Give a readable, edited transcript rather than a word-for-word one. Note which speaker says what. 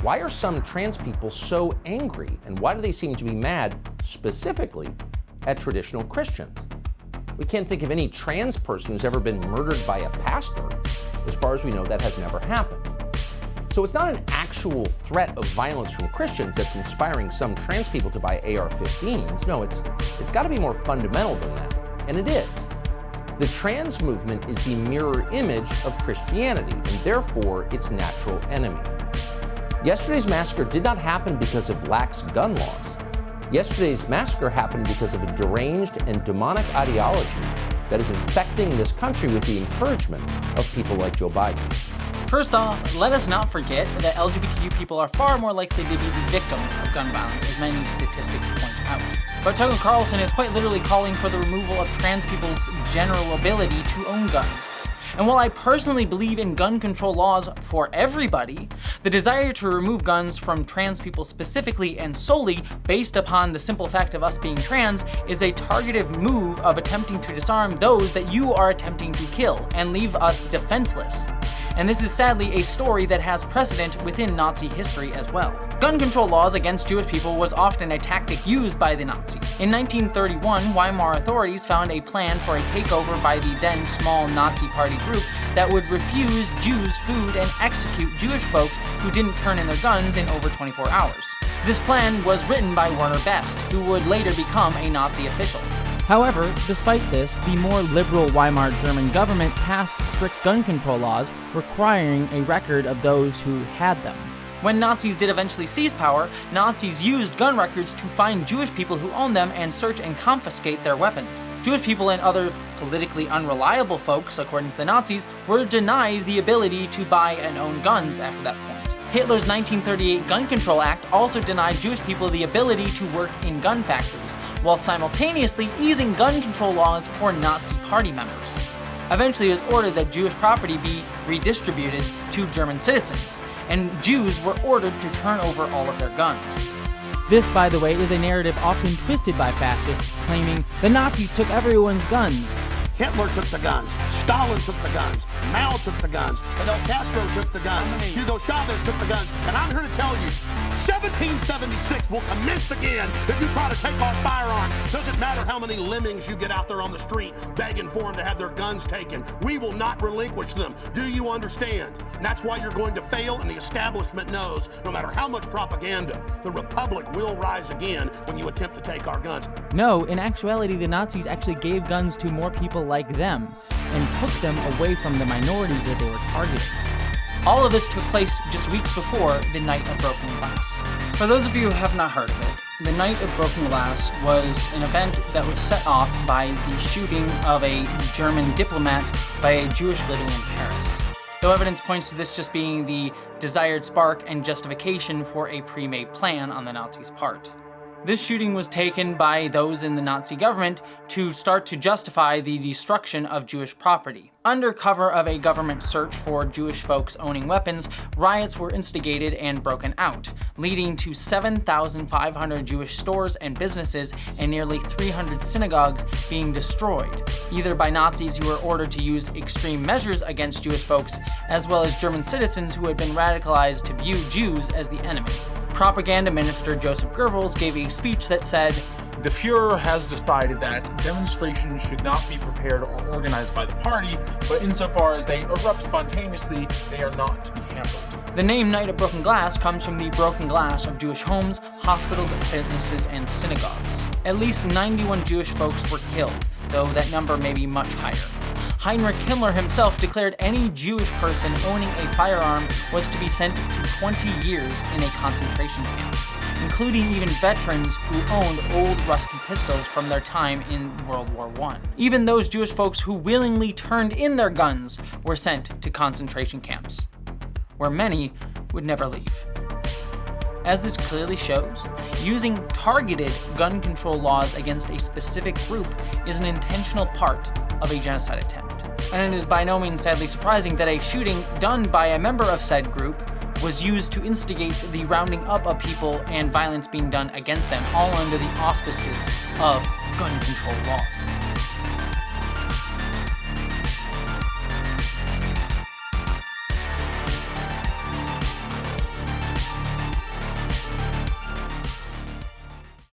Speaker 1: Why are some trans people so angry, and why do they seem to be mad specifically at traditional Christians? We can't think of any trans person who's ever been murdered by a pastor. As far as we know, that has never happened. So it's not an actual threat of violence from Christians that's inspiring some trans people to buy AR-15s. No, it's got to be more fundamental than that, and it is. The trans movement is the mirror image of Christianity, and therefore its natural enemy. Yesterday's massacre did not happen because of lax gun laws. Yesterday's massacre happened because of a deranged and demonic ideology that is infecting this country with the encouragement of people like Joe Biden.
Speaker 2: First off, let us not forget that LGBTQ people are far more likely to be the victims of gun violence, as many statistics point out. But Tucker Carlson is quite literally calling for the removal of trans people's general ability to own guns. And while I personally believe in gun control laws for everybody, the desire to remove guns from trans people specifically and solely based upon the simple fact of us being trans is a targeted move of attempting to disarm those that you are attempting to kill and leave us defenseless. And this is sadly a story that has precedent within Nazi history as well. Gun control laws against Jewish people was often a tactic used by the Nazis. In 1931, Weimar authorities found a plan for a takeover by the then small Nazi party group that would refuse Jews food and execute Jewish folks who didn't turn in their guns in over 24 hours. This plan was written by Werner Best, who would later become a Nazi official.
Speaker 3: However, despite this, the more liberal Weimar German government passed strict gun control laws requiring a record of those who had them.
Speaker 2: When Nazis did eventually seize power, Nazis used gun records to find Jewish people who owned them and search and confiscate their weapons. Jewish people and other politically unreliable folks, according to the Nazis, were denied the ability to buy and own guns after that point. Hitler's 1938 Gun Control Act also denied Jewish people the ability to work in gun factories, while simultaneously easing gun control laws for Nazi party members. Eventually it was ordered that Jewish property be redistributed to German citizens, and Jews were ordered to turn over all of their guns.
Speaker 3: This, by the way, is a narrative often twisted by fascists, claiming the Nazis took everyone's guns.
Speaker 4: Hitler took the guns, Stalin took the guns, Mao took the guns, Fidel Castro took the guns, Hugo Chavez took the guns, and I'm here to tell you, 1776 will commence again if you try to take our firearms. Doesn't matter how many lemmings you get out there on the street begging for them to have their guns taken. We will not relinquish them. Do you understand? And that's why you're going to fail, and the establishment knows no matter how much propaganda, the Republic will rise again when you attempt to take our guns.
Speaker 3: No, in actuality, the Nazis actually gave guns to more people like them and took them away from the minorities that they were targeting.
Speaker 2: All of this took place just weeks before the Night of Broken Glass. For those of you who have not heard of it, the Night of Broken Glass was an event that was set off by the shooting of a German diplomat by a Jewish living in Paris. Though evidence points to this just being the desired spark and justification for a pre-made plan on the Nazis' part. This shooting was taken by those in the Nazi government to start to justify the destruction of Jewish property. Under cover of a government search for Jewish folks owning weapons, riots were instigated and broken out, leading to 7,500 Jewish stores and businesses and nearly 300 synagogues being destroyed, either by Nazis who were ordered to use extreme measures against Jewish folks, as well as German citizens who had been radicalized to view Jews as the enemy. Propaganda minister Joseph Goebbels gave a speech that said,
Speaker 5: "The Fuhrer has decided that demonstrations should not be prepared or organized by the party, but insofar as they erupt spontaneously, they are not to be handled."
Speaker 2: The name Night of Broken Glass comes from the broken glass of Jewish homes, hospitals, businesses, and synagogues. At least 91 Jewish folks were killed, though that number may be much higher. Heinrich Himmler himself declared any Jewish person owning a firearm was to be sent to 20 years in a concentration camp, including even veterans who owned old rusty pistols from their time in World War I. Even those Jewish folks who willingly turned in their guns were sent to concentration camps, where many would never leave. As this clearly shows, using targeted gun control laws against a specific group is an intentional part of a genocide attempt. And it is by no means sadly surprising that a shooting done by a member of said group was used to instigate the rounding up of people and violence being done against them, all under the auspices of gun control laws.